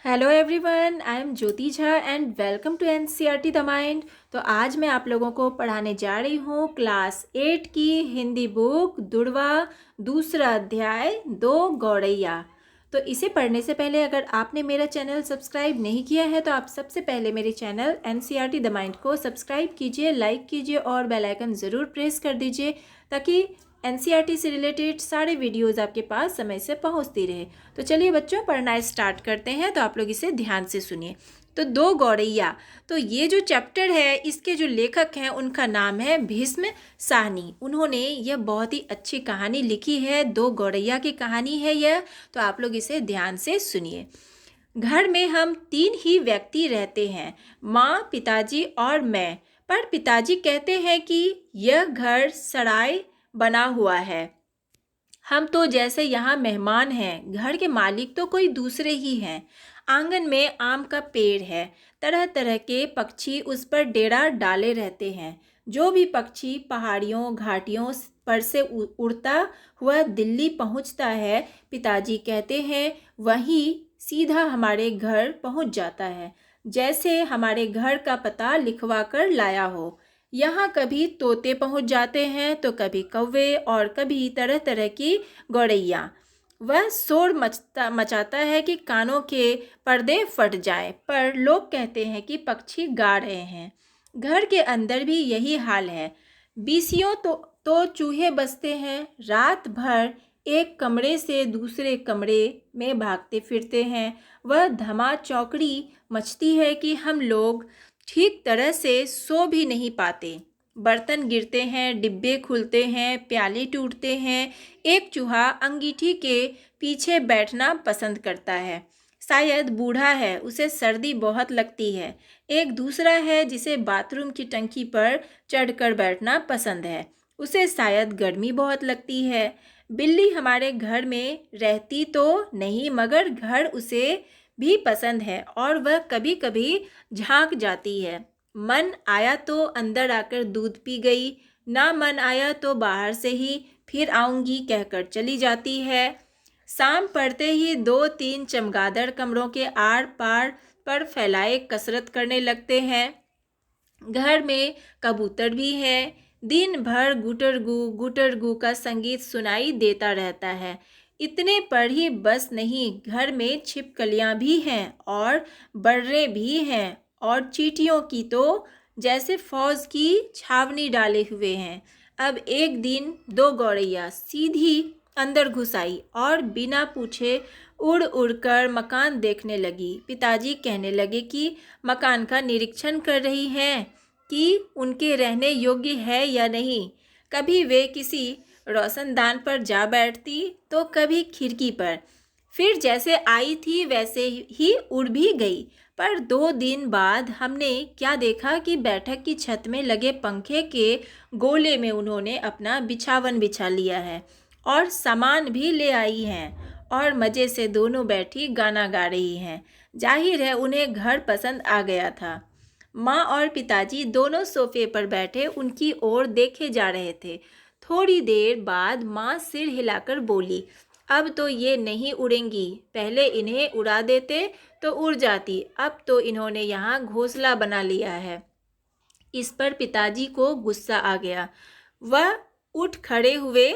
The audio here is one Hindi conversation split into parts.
Hello everyone, I am Jyoti Jha and welcome to NCERT the mind. तो आज मैं आप लोगों को पढ़ाने जा रही हूँ क्लास 8 की हिंदी बुक दुड़वा, दूसरा अध्याय दो गौड़ैया। तो इसे पढ़ने से पहले अगर आपने मेरा चैनल सब्सक्राइब नहीं किया है तो आप सबसे पहले मेरे चैनल एनसीईआरटी द माइंड को सब्सक्राइब कीजिए, लाइक कीजिए और बेल आइकन ज़रूर प्रेस कर दीजिए ताकि एनसीईआरटी से रिलेटेड सारे वीडियोज़ आपके पास समय से पहुंचती रहे। तो चलिए बच्चों, पढ़ना स्टार्ट करते हैं। तो आप लोग इसे ध्यान से सुनिए। तो दो गौड़ैया, तो ये जो चैप्टर है इसके जो लेखक हैं उनका नाम है भीष्म साहनी। उन्होंने यह बहुत ही अच्छी कहानी लिखी है, दो गौड़ैया की कहानी है यह। तो आप लोग इसे ध्यान से सुनिए। घर में हम 3 ही व्यक्ति रहते हैं, माँ, पिताजी और मैं। पर पिताजी कहते हैं कि यह घर सराय बना हुआ है, हम तो जैसे यहाँ मेहमान हैं, घर के मालिक तो कोई दूसरे ही हैं। आंगन में आम का पेड़ है, तरह तरह के पक्षी उस पर डेरा डाले रहते हैं। जो भी पक्षी पहाड़ियों घाटियों पर से उड़ता हुआ दिल्ली पहुँचता है, पिताजी कहते हैं वही सीधा हमारे घर पहुँच जाता है, जैसे हमारे घर का पता लिखवा कर लाया हो। यहाँ कभी तोते पहुँच जाते हैं तो कभी कौवे और कभी तरह तरह की गौरैया। वह शोर मचाता है कि कानों के पर्दे फट जाए, पर लोग कहते हैं कि पक्षी गा रहे हैं। घर के अंदर भी यही हाल है। बीसियों तो चूहे बसते हैं, रात भर एक कमरे से दूसरे कमरे में भागते फिरते हैं। वह धमा चौकड़ी मचती है कि हम लोग ठीक तरह से सो भी नहीं पाते। बर्तन गिरते हैं, डिब्बे खुलते हैं, प्याले टूटते हैं। एक चूहा अंगीठी के पीछे बैठना पसंद करता है, शायद बूढ़ा है, उसे सर्दी बहुत लगती है। एक दूसरा है जिसे बाथरूम की टंकी पर चढ़कर बैठना पसंद है, उसे शायद गर्मी बहुत लगती है। बिल्ली हमारे घर में रहती तो नहीं, मगर घर उसे भी पसंद है और वह कभी कभी झांक जाती है। मन आया तो अंदर आकर दूध पी गई, ना मन आया तो बाहर से ही फिर आऊंगी कहकर चली जाती है। शाम पड़ते ही 2-3 चमगादड़ कमरों के आर पार पर फैलाए कसरत करने लगते हैं। घर में कबूतर भी है, दिन भर गुटरगू का संगीत सुनाई देता रहता है। इतने पर ही बस नहीं, घर में छिपकलियाँ भी हैं और बर्रे भी हैं और चींटियों की तो जैसे फौज की छावनी डाले हुए हैं। अब एक दिन दो गौरैया सीधी अंदर घुस आई और बिना पूछे उड़ उड़कर मकान देखने लगी। पिताजी कहने लगे कि मकान का निरीक्षण कर रही हैं कि उनके रहने योग्य है या नहीं। कभी वे किसी रोशनदान पर जा बैठती तो कभी खिड़की पर, फिर जैसे आई थी वैसे ही उड़ भी गई। पर 2 दिन बाद हमने क्या देखा कि बैठक की छत में लगे पंखे के गोले में उन्होंने अपना बिछावन बिछा लिया है और सामान भी ले आई हैं और मज़े से दोनों बैठी गाना गा रही हैं। जाहिर है उन्हें घर पसंद आ गया था। माँ और पिताजी दोनों सोफे पर बैठे उनकी ओर देखे जा रहे थे। थोड़ी देर बाद माँ सिर हिलाकर बोली, अब तो ये नहीं उड़ेंगी, पहले इन्हें उड़ा देते तो उड़ जाती, अब तो इन्होंने यहाँ घोंसला बना लिया है। इस पर पिताजी को गुस्सा आ गया। वह उठ खड़े हुए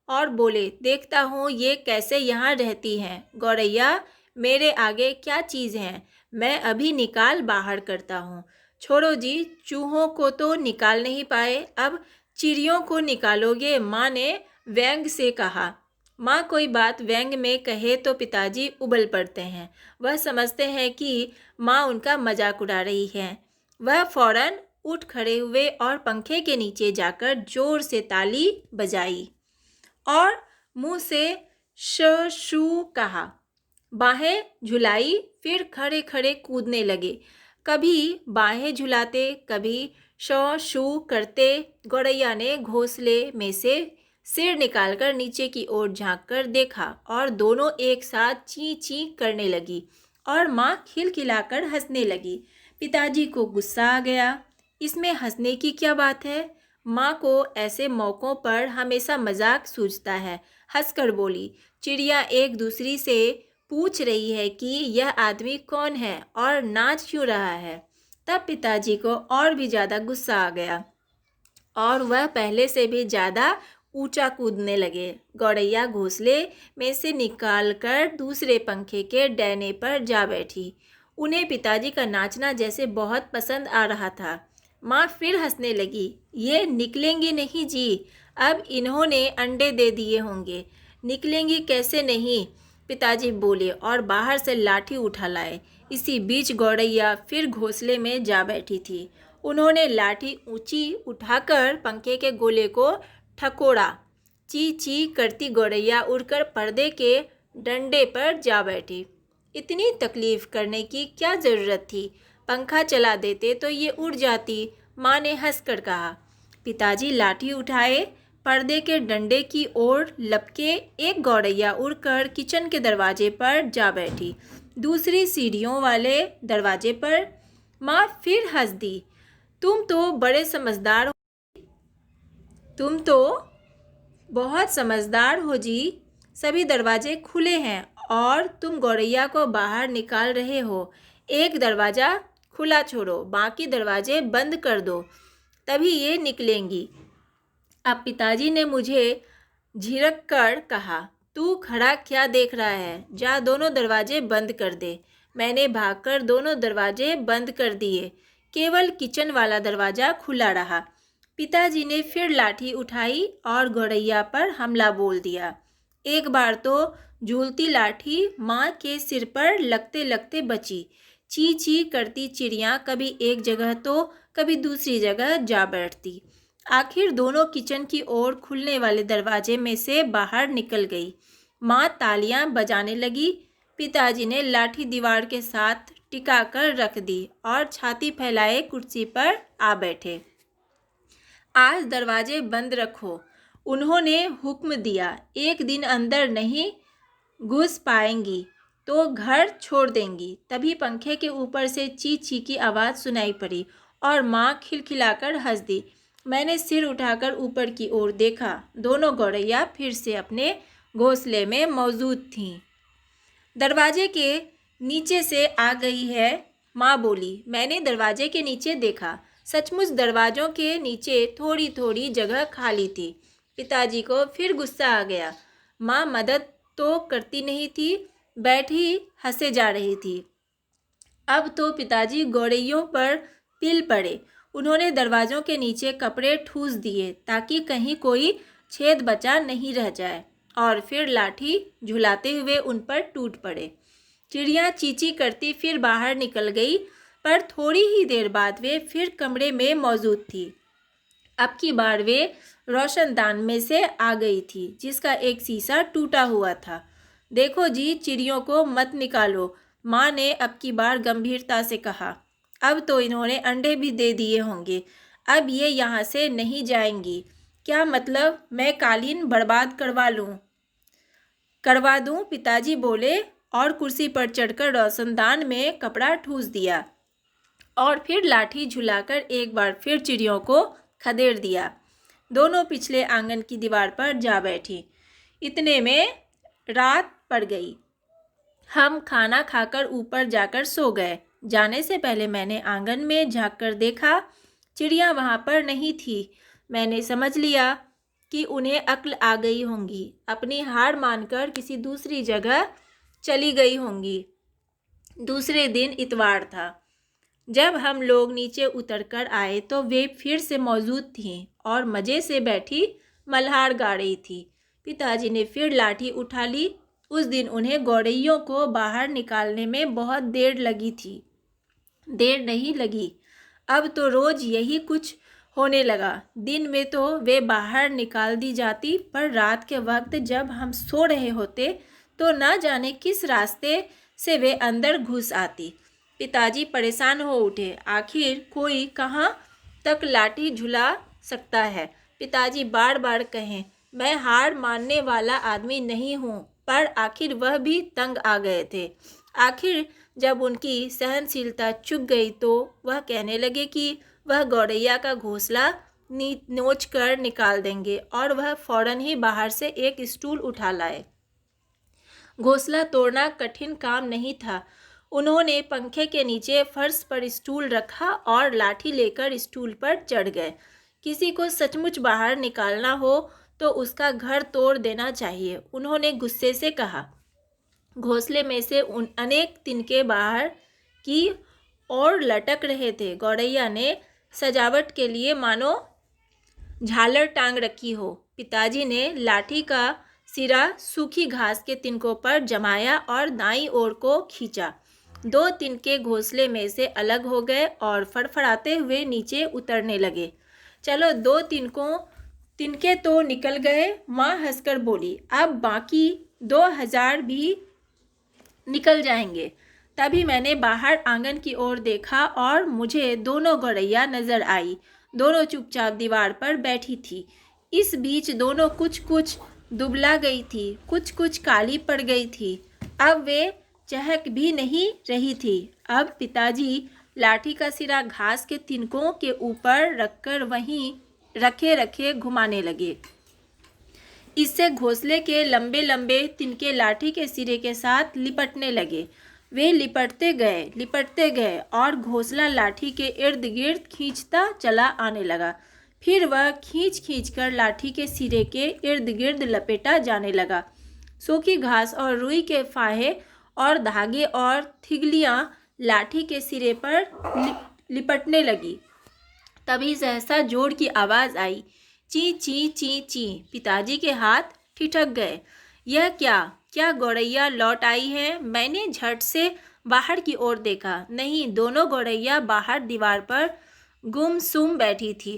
और बोले, देखता हूँ ये कैसे यहाँ रहती हैं। गौरैया, मेरे आगे क्या चीज़ है, मैं अभी निकाल बाहर करता हूँ। छोड़ो जी, चूहों को तो निकाल नहीं पाए, अब चिड़ियों को निकालोगे, माँ ने व्यंग से कहा। माँ कोई बात व्यंग में कहे तो पिताजी उबल पड़ते हैं। वह समझते हैं कि माँ उनका मजाक उड़ा रही है। वह फौरन उठ खड़े हुए और पंखे के नीचे जाकर जोर से ताली बजाई और मुंह से श शू कहा, बाहें झुलाई, फिर खड़े खड़े कूदने लगे। कभी बाहें झुलाते, कभी शौ शू करते। गौरैया ने घोंसले में से सिर निकालकर नीचे की ओर झांककर देखा और दोनों एक साथ ची ची करने लगी और माँ खिलखिलाकर हंसने लगी। पिताजी को गुस्सा आ गया, इसमें हंसने की क्या बात है। माँ को ऐसे मौक़ों पर हमेशा मजाक सूझता है। हंसकर बोली, चिड़िया एक दूसरी से पूछ रही है कि यह आदमी कौन है और नाच क्यों रहा है। तब पिताजी को और भी ज़्यादा गुस्सा आ गया और वह पहले से भी ज़्यादा ऊंचा कूदने लगे। गौरैया घोंसले में से निकालकर दूसरे पंखे के डंडे पर जा बैठी। उन्हें पिताजी का नाचना जैसे बहुत पसंद आ रहा था। माँ फिर हंसने लगी। ये निकलेंगी नहीं जी, अब इन्होंने अंडे दे दिए होंगे, निकलेंगी कैसे नहीं, पिताजी बोले और बाहर से लाठी उठा लाए। इसी बीच गौरैया फिर घोंसले में जा बैठी थी। उन्होंने लाठी ऊंची उठाकर पंखे के गोले को ठकोड़ा। ची ची करती गौरैया उड़कर पर्दे के डंडे पर जा बैठी। इतनी तकलीफ करने की क्या ज़रूरत थी, पंखा चला देते तो ये उड़ जाती, माँ ने हंसकर कहा। पिताजी लाठी उठाए, पर्दे के डंडे की ओर लपके। एक गौरैया उड़कर किचन के दरवाजे पर जा बैठी, दूसरी सीढ़ियों वाले दरवाजे पर। माँ फिर हंस दी। तुम तो बहुत समझदार हो जी। सभी दरवाजे खुले हैं और तुम गौरैया को बाहर निकाल रहे हो। एक दरवाज़ा खुला छोड़ो, बाकी दरवाजे बंद कर दो, तभी ये निकलेंगी। अब पिताजी ने मुझे झिड़क कर कहा, तू खड़ा क्या देख रहा है, जा दोनों दरवाजे बंद कर दे। मैंने भागकर दोनों दरवाजे बंद कर दिए, केवल किचन वाला दरवाज़ा खुला रहा। पिताजी ने फिर लाठी उठाई और गौरैया पर हमला बोल दिया। एक बार तो झूलती लाठी माँ के सिर पर लगते लगते बची। ची ची करती चिड़िया कभी एक जगह तो कभी दूसरी जगह जा बैठती। आखिर दोनों किचन की ओर खुलने वाले दरवाजे में से बाहर निकल गई। माँ तालियां बजाने लगी। पिताजी ने लाठी दीवार के साथ टिका कर रख दी और छाती फैलाए कुर्सी पर आ बैठे। आज दरवाजे बंद रखो, उन्होंने हुक्म दिया। एक दिन अंदर नहीं घुस पाएंगी तो घर छोड़ देंगी। तभी पंखे के ऊपर से ची ची की आवाज़ सुनाई पड़ी और माँ खिलखिलाकर हंस दी। मैंने सिर उठाकर ऊपर की ओर देखा। दोनों गौरैया फिर से अपने घोंसले में मौजूद थीं। दरवाजे के नीचे से आ गई है, माँ बोली। मैंने दरवाजे के नीचे देखा। सचमुच दरवाज़ों के नीचे थोड़ी थोड़ी जगह खाली थी। पिताजी को फिर गुस्सा आ गया। माँ मदद तो करती नहीं थी, बैठी हंसे जा रही थी। अब तो पिताजी गौरैयों पर पिल पड़े। उन्होंने दरवाज़ों के नीचे कपड़े ठूस दिए ताकि कहीं कोई छेद बचा नहीं रह जाए, और फिर लाठी झुलाते हुए उन पर टूट पड़े। चिड़िया चींची करती फिर बाहर निकल गई, पर थोड़ी ही देर बाद वे फिर कमरे में मौजूद थी। अब की बार वे रोशनदान में से आ गई थी, जिसका एक शीशा टूटा हुआ था। देखो जी, चिड़ियों को मत निकालो, माँ ने अब की बार गंभीरता से कहा। अब तो इन्होंने अंडे भी दे दिए होंगे, अब ये यहाँ से नहीं जाएंगी। क्या मतलब, मैं कालीन बर्बाद करवा दूँ, पिताजी बोले और कुर्सी पर चढ़कर रोशनदान में कपड़ा ठूस दिया और फिर लाठी झुलाकर एक बार फिर चिड़ियों को खदेड़ दिया। दोनों पिछले आंगन की दीवार पर जा बैठी। इतने में रात पड़ गई। हम खाना खाकर ऊपर जाकर सो गए। जाने से पहले मैंने आंगन में झांककर देखा, चिड़िया वहाँ पर नहीं थी। मैंने समझ लिया कि उन्हें अक्ल आ गई होंगी, अपनी हार मानकर किसी दूसरी जगह चली गई होंगी। दूसरे दिन इतवार था। जब हम लोग नीचे उतरकर आए तो वे फिर से मौजूद थीं और मज़े से बैठी मल्हार गा रही थी। पिताजी ने फिर लाठी उठा ली। उस दिन उन्हें गौरैयों को बाहर निकालने में बहुत देर लगी थी। देर नहीं लगी, अब तो रोज़ यही कुछ होने लगा। दिन में तो वे बाहर निकाल दी जाती, पर रात के वक्त जब हम सो रहे होते तो न जाने किस रास्ते से वे अंदर घुस आती। पिताजी परेशान हो उठे। आखिर कोई कहाँ तक लाठी झुला सकता है। पिताजी बार बार कहें, मैं हार मानने वाला आदमी नहीं हूँ, पर आखिर वह भी तंग आ गए थे। आखिर जब उनकी सहनशीलता चुक गई तो वह कहने लगे कि वह गौरैया का घोंसला नोच कर निकाल देंगे, और वह फौरन ही बाहर से एक स्टूल उठा लाए। घोंसला तोड़ना कठिन काम नहीं था। उन्होंने पंखे के नीचे फर्श पर स्टूल रखा और लाठी लेकर स्टूल पर चढ़ गए। किसी को सचमुच बाहर निकालना हो तो उसका घर तोड़ देना चाहिए, उन्होंने गुस्से से कहा। घोंसले में से अनेक तिनके बाहर की ओर लटक रहे थे। गौरैया ने सजावट के लिए मानो झालर टांग रखी हो। पिताजी ने लाठी का सिरा सूखी घास के तिनकों पर जमाया और दाईं ओर को खींचा। 2 तिनके घोंसले में से अलग हो गए और फड़फड़ाते हुए नीचे उतरने लगे। चलो 2 तिनके तो निकल गए, माँ हंसकर बोली। अब बाकी 2000 भी निकल जाएंगे। तभी मैंने बाहर आंगन की ओर देखा और मुझे दोनों गौरैया नजर आई। दोनों चुपचाप दीवार पर बैठी थी। इस बीच दोनों कुछ दुबला गई थी, कुछ काली पड़ गई थी। अब वे चहक भी नहीं रही थी। अब पिताजी लाठी का सिरा घास के तिनकों के ऊपर रखकर वहीं रखे घुमाने लगे। इससे घोंसले के लंबे लंबे तिनके लाठी के सिरे के साथ लिपटने लगे। वे लिपटते गए और घोंसला लाठी के इर्द गिर्द खींचता चला आने लगा। फिर वह खींच कर लाठी के सिरे के इर्द गिर्द लपेटा जाने लगा। सूखी घास और रुई के फाहे और धागे और थिगलियाँ लाठी के सिरे पर लिपटने लगी। तभी सहसा जोर की आवाज़ आई, ची ची ची ची। पिताजी के हाथ ठिठक गए। यह क्या गौरैया लौट आई है? मैंने झट से बाहर की ओर देखा। नहीं, दोनों गौरैया बाहर दीवार पर गुमसुम बैठी थी।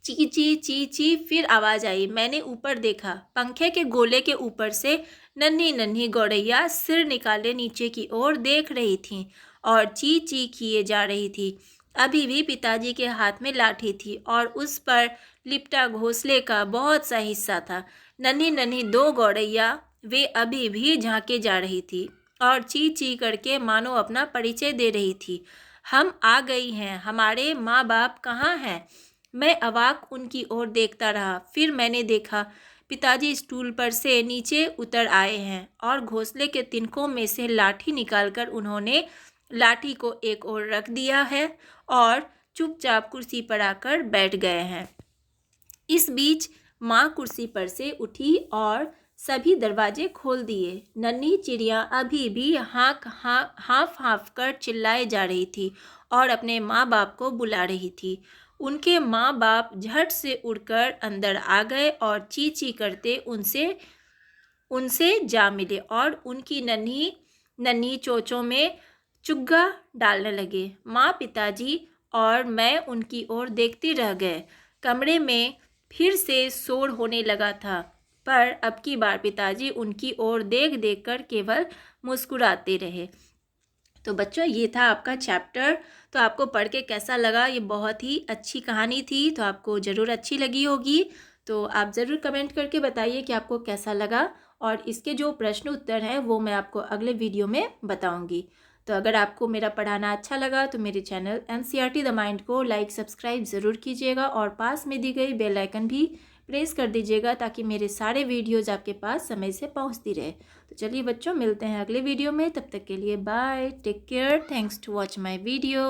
ची ची ची ची फिर आवाज़ आई। मैंने ऊपर देखा। पंखे के गोले के ऊपर से नन्ही नन्ही गौरैया सिर निकाले नीचे की ओर देख रही थीं और ची ची किए जा रही थी। अभी भी पिताजी के हाथ में लाठी थी और उस पर लिपटा घोंसले का बहुत सा हिस्सा था। नन्ही नन्ही 2 गौरैया वे अभी भी झांके जा रही थी और ची ची करके मानो अपना परिचय दे रही थी। हम आ गई हैं, हमारे माँ बाप कहाँ हैं? मैं अवाक उनकी ओर देखता रहा। फिर मैंने देखा पिताजी स्टूल पर से नीचे उतर आए हैं और घोंसले के तिनकों में से लाठी निकालकर उन्होंने लाठी को एक ओर रख दिया है और चुपचाप कुर्सी पर आकर बैठ गए हैं। इस बीच माँ कुर्सी पर से उठी और सभी दरवाजे खोल दिए। नन्ही चिड़िया अभी भी हाँफ कर चिल्लाए जा रही थी और अपने माँ बाप को बुला रही थी। उनके माँ बाप झट से उड़कर अंदर आ गए और ची ची करते उनसे जा मिले और उनकी नन्ही नन्ही चोंचों में चुग्गा डालने लगे। माँ, पिताजी और मैं उनकी ओर देखते रह गए। कमरे में फिर से शोर होने लगा था, पर अब की बार पिताजी उनकी ओर देख कर केवल मुस्कुराते रहे। तो बच्चों, ये था आपका चैप्टर। तो आपको पढ़ के कैसा लगा? ये बहुत ही अच्छी कहानी थी, तो आपको ज़रूर अच्छी लगी होगी। तो आप ज़रूर कमेंट करके बताइए कि आपको कैसा लगा, और इसके जो प्रश्न उत्तर हैं वो मैं आपको अगले वीडियो में बताऊंगी। तो अगर आपको मेरा पढ़ाना अच्छा लगा तो मेरे चैनल NCERT द माइंड को लाइक सब्सक्राइब ज़रूर कीजिएगा और पास में दी गई बेल आइकन भी प्रेस कर दीजिएगा ताकि मेरे सारे वीडियोज़ आपके पास समय से पहुंचती रहे। तो चलिए बच्चों, मिलते हैं अगले वीडियो में। तब तक के लिए bye, take care, thanks to watch my video.